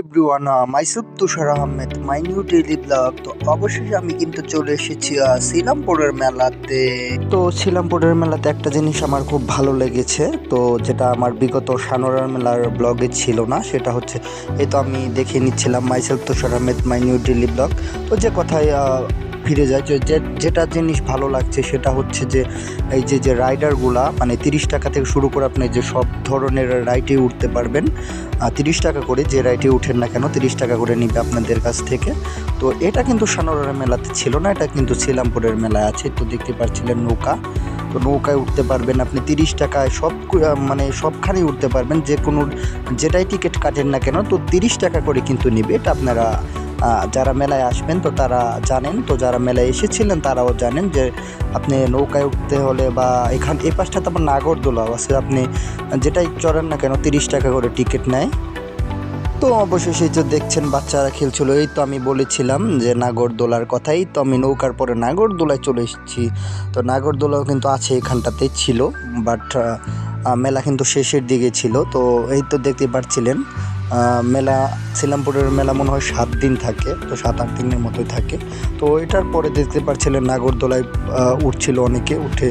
Everyone, myself Tushar Ahmed, my new daily blog. তো অবশেষে আমি কিন্তু চলে এসেছি শ্রীরামপুরের মেলাতে। তো শ্রীরামপুরের মেলাতে একটা জিনিস আমার খুব ভালো লেগেছে, তো যেটা আমার বিগত সানোয়ার মেলার ব্লগে ছিল না, সেটা হচ্ছে এই তো আমি দেখে নিচ্ছিলাম myself Tushar Ahmed, my new daily blog. তো যে কথায় ফিরে যায়, যেটা জিনিস ভালো লাগছে সেটা হচ্ছে যে এই যে রাইডারগুলা, মানে 30 টাকা থেকে শুরু করে আপনি যে সব ধরনের রাইডে উঠতে পারবেন। 30 টাকা করে যে রাইডে উঠেন না কেন 30 টাকা করে নিবে আপনাদের কাছ থেকে। তো এটা কিন্তু সানোয়ারের মেলাতে ছিল না, এটা কিন্তু শ্রীরামপুরের মেলায় আছে। তো দেখতে পাচ্ছিলেন নৌকা, তো নৌকায় উঠতে পারবেন আপনি 30 টাকায়, মানে সবখানেই উঠতে পারবেন, যে কোনো যেটাই টিকিট কাটেন না কেন তো 30 টাকা করে কিন্তু নিবে। এটা আপনারা যারা মেলায় আসবেন তো তারা জানেন, তো যারা মেলায় এসেছিলেন তারাও জানেন যে আপনি নৌকায় উঠতে হলে বা এই পাশটাতে আমার নাগরদোলাও আছে, আপনি যেটাই চড়েন না কেন 30 টাকা করে টিকিট নেয়। তো অবশেষে যে দেখছেন বাচ্চারা খেলছিল, এই তো আমি বলেছিলাম যে নাগরদোলার কথাই, তো আমি নৌকার পরে নাগরদোলায় চলে এসেছি। তো নাগরদোলাও কিন্তু আছে এখানটাতেই ছিল, বাট মেলা কিন্তু শেষের দিকে ছিল। তো এই তো দেখতে পাচ্ছিলেন মেলা, শ্রীরামপুরের মেলা মনে হয় 7 দিন থাকে, তো 7-8 দিনের মতোই থাকে। তো এটার পরে দেখতে পাচ্ছিলেন নাগরদোলায় উঠছিল অনেকে, উঠে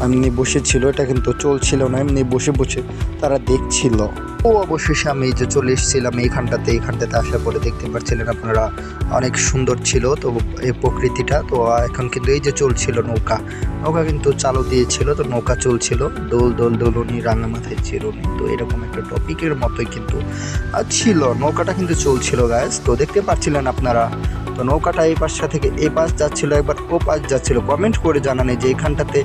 এমনি বসেছিল, এটা কিন্তু চলছিল না, এমনি বসে বসে তারা দেখছিল। ও অবশেষে আমি এই যে চলে এসেছিলাম এইখানটাতে আসার পরে দেখতে পাচ্ছিলেন আপনারা অনেক সুন্দর ছিল তো এই প্রকৃতিটা। তো এখন কিন্তু এই যে চলছিল নৌকা কিন্তু চালু দিয়েছিল, তো নৌকা চলছিল, দোলনি রাঙামাথায় চিরুনি, তো এরকম একটা টপিকের মতোই কিন্তু ছিল, নৌকাটা কিন্তু চলছিল গাইস। তো দেখতে পাচ্ছিলেন আপনারা, তো নৌকাটা এই পাশটা থেকে এই পাশ যাচ্ছিল, একবার ও পাশ যাচ্ছিল। কমেন্ট করে জানানে যে এখানটাতে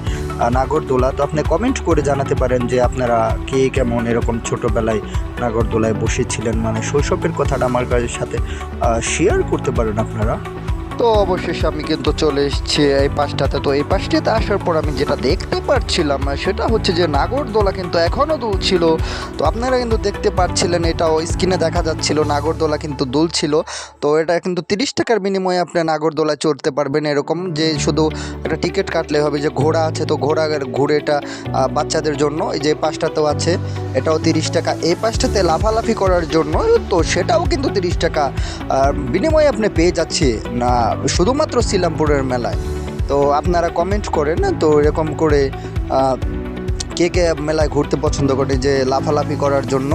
নাগরদোলা, তো আপনি কমেন্ট করে জানাতে পারেন যে আপনারা কে কেমন এরকম ছোটোবেলায় নাগরদোলায় বসেছিলেন, মানে শৈশবের কথাটা আমার কাছে সাথে শেয়ার করতে পারেন আপনারা। তো অবশেষে আমি কিন্তু চলে এসেছি এই পাশটাতে। তো এই পাশটাতে আসার পর আমি যেটা দেখতে পাচ্ছিলাম সেটা হচ্ছে যে নাগরদোলা কিন্তু এখনও দুলছিল। তো আপনারা কিন্তু দেখতে পাচ্ছিলেন, এটাও স্ক্রিনে দেখা যাচ্ছিল, নাগরদোলা কিন্তু দুলছিল। তো এটা কিন্তু 30 টাকার বিনিময়ে আপনি নাগরদোলায় চড়তে পারবেন, এরকম যে শুধু একটা টিকিট কাটলে হবে। যে ঘোড়া আছে, তো ঘুরে এটা বাচ্চাদের জন্য, এই যে পাশটাতেও আছে, এটাও 30 টাকা। এই পাশটাতে লাফালাফি করার জন্য, তো সেটাও কিন্তু 30 টাকা বিনিময়ে আপনি পেয়ে যাচ্ছে না শুধুমাত্র শ্রীরামপুরের মেলায়। তো আপনারা কমেন্ট করেন, তো এরকম করে কে কে মেলায় ঘুরতে পছন্দ করে, যে লাফালাফি করার জন্য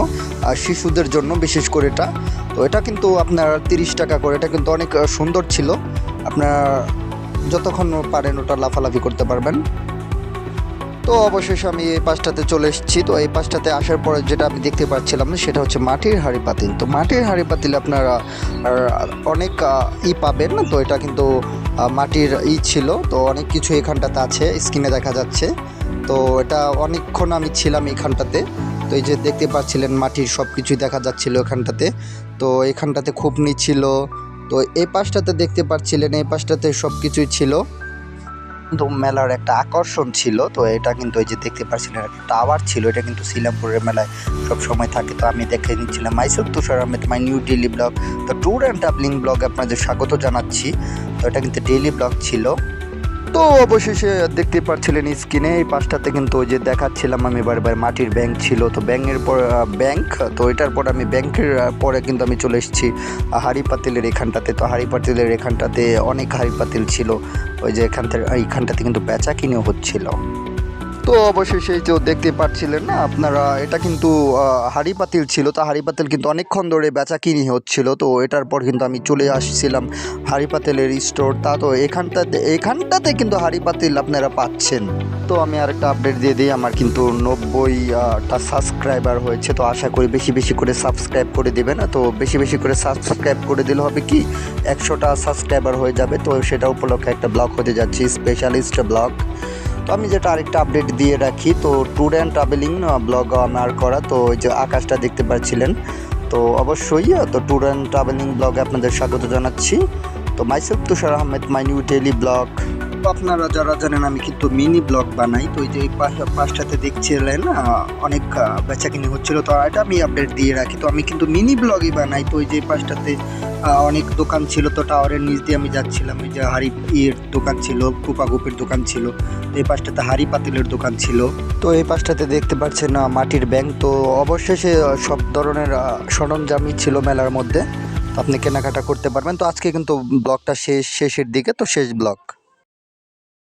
শিশুদের জন্য বিশেষ করে এটা। তো এটা কিন্তু আপনার 30 টাকা করে, এটা কিন্তু অনেক সুন্দর ছিল, আপনারা যতক্ষণ পারেন ওটা লাফালাফি করতে পারবেন। তো অবশেষে আমি এই পাশটাতে চলে এসেছি। তো এই পাশটাতে আসার পরে যেটা আমি দেখতে পাচ্ছিলাম সেটা হচ্ছে মাটির হাঁড়ি পাতিল। তো মাটির হাঁড়ি পাতিল আপনারা অনেক পাবেন। তো এটা কিন্তু মাটির ছিল, তো অনেক কিছু এখানটাতে আছে, স্ক্রিনে দেখা যাচ্ছে। তো এটা অনেকক্ষণ আমি ছিলাম এখানটাতে। তো এই যে দেখতে পাচ্ছিলেন মাটির সব কিছুই দেখা যাচ্ছিল এখানটাতে। তো এখানটাতে খুবনি ছিল, তো এই পাশটাতে দেখতে পাচ্ছিলেন, এই পাশটাতে সব কিছুই ছিল। কিন্তু মেলার একটা আকর্ষণ ছিল, তো এটা কিন্তু এই যে দেখতে পাচ্ছিলেন একটা টাওয়ার ছিল, এটা কিন্তু শ্রীরামপুরের মেলায় সব সময় থাকে। তো আমি দেখে নিচ্ছিলাম myself Tushar Ahmed, my new daily blog. তো ট্যুর অ্যান্ড ট্রাভেলিং ব্লগে আপনাদের স্বাগত জানাচ্ছি। তো এটা কিন্তু ডেইলি ব্লগ ছিল। তো অবশেষে দেখতে পাচ্ছিলেন স্ক্রিনে এই পাশটাতে কিন্তু ওই যে দেখাচ্ছিলাম আমি বারবার মাটির ব্যাংক ছিল। তো ব্যাংকের পর ব্যাংক, তো এটার পর আমি ব্যাংকের পরে কিন্তু আমি চলে এসেছি হাঁড়ি পাতিলের এখানটাতে। তো হাঁড়ি পাতিলের এখানটাতে অনেক হাঁড়ি পাতিল ছিল, ওই যে এইখানটাতে কিন্তু বেচা কিনেও হচ্ছিল। তো অবশেষে যে দেখতে পাচ্ছিলেন না আপনারা, এটা কিন্তু হাঁড়ি পাতিল ছিল। তো হাঁড়ি পাতিল কিন্তু অনেকক্ষণ ধরে বেচা কিনি হচ্ছিল। তো এটার পর কিন্তু আমি চলে আসছিলাম হাঁড়ি পাতিলের স্টোর। তা তো এখানটাতে কিন্তু হাঁড়ি পাতিল আপনারা পাচ্ছেন। তো আমি আরেকটা আপডেট দিয়ে দিই, আমার কিন্তু 90টা সাবস্ক্রাইবার হয়েছে। তো আশা করি বেশি বেশি করে সাবস্ক্রাইব করে দেবেন। তো বেশি বেশি করে সাবস্ক্রাইব করে দিলে হবে কি 100টা সাবস্ক্রাইবার হয়ে যাবে। তো সেটা উপলক্ষে একটা ব্লগ হতে যাচ্ছি, স্পেশালিস্ট ব্লগ। তো আমি যেটা আরেকটা আপডেট দিয়ে রাখি, তো ট্যুর অ্যান্ড ট্রাভেলিং ব্লগ আমার করা। তো ওই যে আকাশটা দেখতে পাচ্ছিলেন, তো অবশ্যই তো ট্যুর অ্যান্ড ট্রাভেলিং ব্লগে আপনাদের স্বাগত জানাচ্ছি। তো myself Tushar Ahmed, my new daily blog. তো আপনারা যারা জানেন আমি কিন্তু মিনি ব্লগ বানাই, তো এই যে এই পাশটাতে দেখছিলেন অনেক বেচাকিনি হচ্ছিল, তো এটা আমি আপডেট দিয়ে রাখি। তো আমি কিন্তু মিনি ব্লগই বানাই। তো এই যে এই পাশটাতে অনেক দোকান ছিল, তো টাওয়ারের নিচ দিয়ে আমি যাচ্ছিলাম। এই যে হাড়ি দোকান ছিল, গুপির দোকান ছিল, তো এই পাশটাতে হাড়ি পাতিলের দোকান ছিল। তো এই পাশটাতে দেখতে পাচ্ছেন মাটির ব্যাংক। তো অবশেষে সব ধরনের সরঞ্জামই ছিল মেলার মধ্যে, তো আপনি কেনাকাটা করতে পারবেন। তো আজকে কিন্তু ব্লগটা শেষের দিকে, তো শেষ ব্লগ।